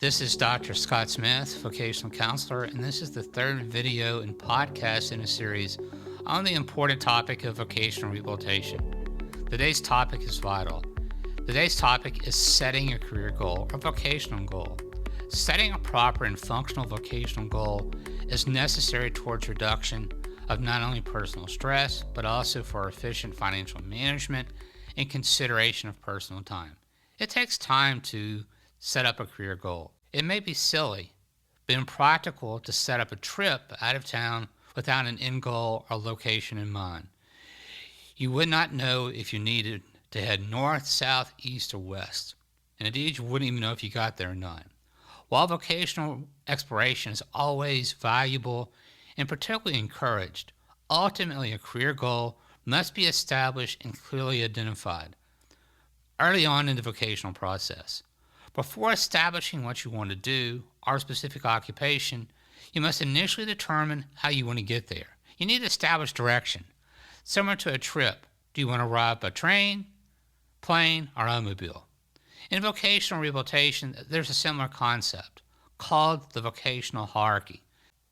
This is Dr. Scott Smith, vocational counselor, and this is the third video and podcast in a series on the important topic of vocational rehabilitation. Today's topic is vital. Today's topic is setting a career goal or vocational goal. Setting a proper and functional vocational goal is necessary towards reduction of not only personal stress, but also for efficient financial management and consideration of personal time. It takes time to set up a career goal. It may be silly, but impractical to set up a trip out of town without an end goal or location in mind. You would not know if you needed to head north, south, east, or west. And indeed, you wouldn't even know if you got there or not. While vocational exploration is always valuable and particularly encouraged, ultimately a career goal must be established and clearly identified early on in the vocational process. Before establishing what you want to do or a specific occupation, you must initially determine how you want to get there. You need to establish direction. Similar to a trip, do you want to ride by train, plane, or automobile? In vocational rehabilitation, there's a similar concept called the vocational hierarchy.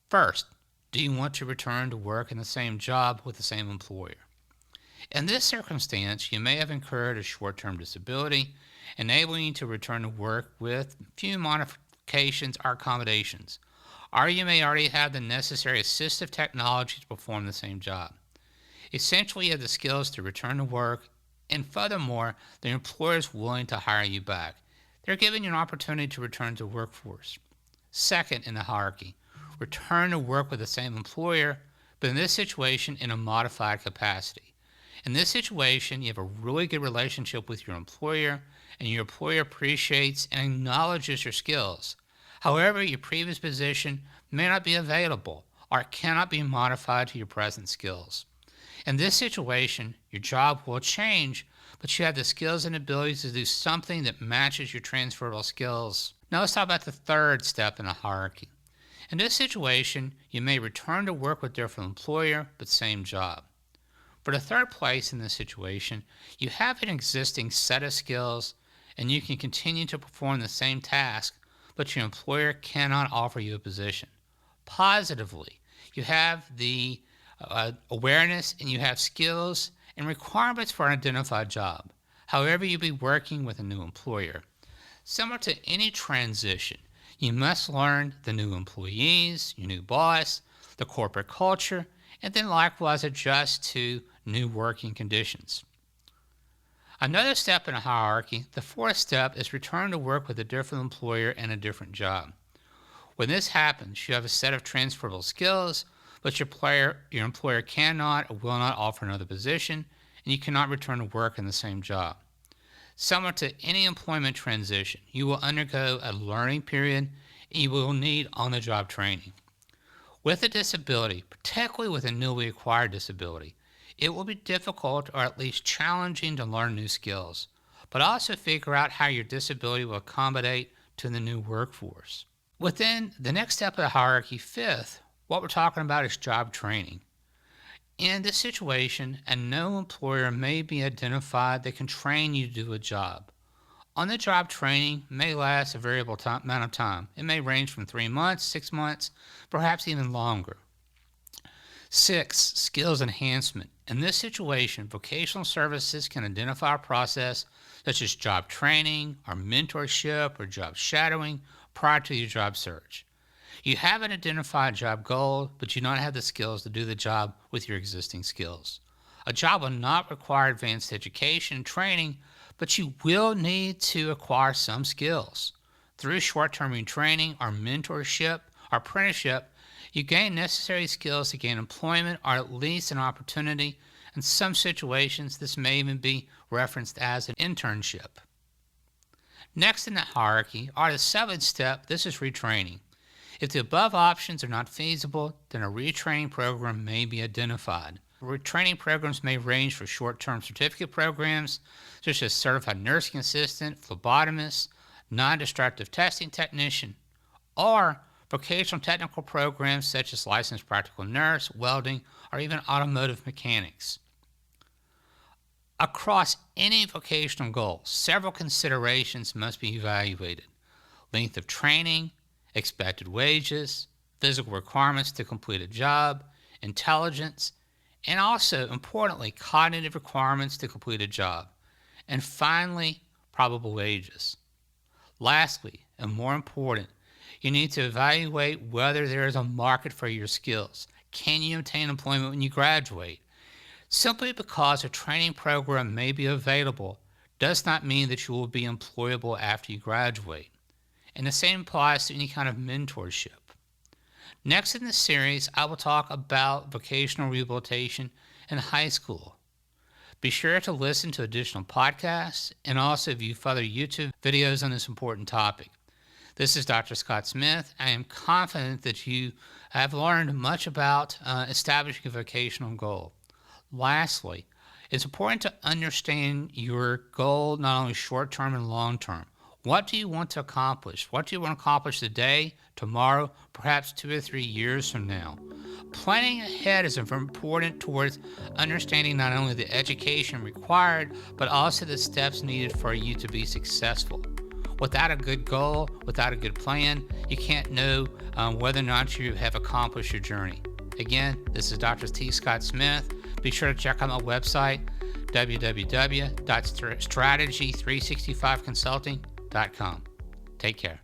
First, do you want to return to work in the same job with the same employer? In this circumstance, you may have incurred a short-term disability, enabling you to return to work with few modifications or accommodations, or you may already have the necessary assistive technology to perform the same job. Essentially, you have the skills to return to work, and furthermore, the employer is willing to hire you back. They're giving you an opportunity to return to the workforce. Second in the hierarchy, return to work with the same employer, but in this situation in a modified capacity. In this situation, you have a really good relationship with your employer, and your employer appreciates and acknowledges your skills. However, your previous position may not be available or cannot be modified to your present skills. In this situation, your job will change, but you have the skills and abilities to do something that matches your transferable skills. Now let's talk about the third step in the hierarchy. In this situation, you may return to work with a different employer, but same job. For the third place in this situation, you have an existing set of skills and you can continue to perform the same task, but your employer cannot offer you a position. Positively, you have the awareness and you have skills and requirements for an identified job. However, you'll be working with a new employer. Similar to any transition, you must learn the new employees, your new boss, the corporate culture, and then likewise adjust to new working conditions. Another step in a hierarchy, the fourth step, is return to work with a different employer and a different job. When this happens, you have a set of transferable skills, but your employer cannot or will not offer another position, and you cannot return to work in the same job. Similar to any employment transition, you will undergo a learning period and you will need on-the-job training. With a disability, particularly with a newly acquired disability, it will be difficult or at least challenging to learn new skills, but also figure out how your disability will accommodate to the new workforce. Within the next step of the hierarchy, fifth, what we're talking about is job training. In this situation, a new employer may be identified that can train you to do a job. On-the-job training may last a variable amount of time. It may range from 3 months, 6 months, perhaps even longer. 6, skills enhancement. In this situation, vocational services can identify a process such as job training or mentorship or job shadowing prior to your job search. You have an identified job goal, but you do not have the skills to do the job with your existing skills. A job will not require advanced education and training, but you will need to acquire some skills. Through short-term retraining or mentorship or apprenticeship, you gain necessary skills to gain employment or at least an opportunity. In some situations, this may even be referenced as an internship. Next in the hierarchy, or the seventh step, this is retraining. If the above options are not feasible, then a retraining program may be identified. Retraining programs may range from short-term certificate programs, such as certified nursing assistant, phlebotomist, non-destructive testing technician, or vocational technical programs such as licensed practical nurse, welding, or even automotive mechanics. Across any vocational goal, several considerations must be evaluated. length of training, expected wages, physical requirements to complete a job, intelligence, and also, importantly, cognitive requirements to complete a job, and finally, probable wages. Lastly, and more important, you need to evaluate whether there is a market for your skills. Can you obtain employment when you graduate? Simply because a training program may be available does not mean that you will be employable after you graduate. And the same applies to any kind of mentorship. Next in this series, I will talk about vocational rehabilitation in high school. Be sure to listen to additional podcasts and also view further YouTube videos on this important topic. This is Dr. Scott Smith. I am confident that you have learned much about establishing a vocational goal. Lastly, it's important to understand your goal, not only short-term and long-term. What do you want to accomplish? What do you want to accomplish today, tomorrow, perhaps 2 or 3 years from now? Planning ahead is important towards understanding not only the education required, but also the steps needed for you to be successful. Without a good goal, without a good plan, you can't know whether or not you have accomplished your journey. Again, this is Dr. T. Scott Smith. Be sure to check out my website, www.strategy365consulting.com. Take care.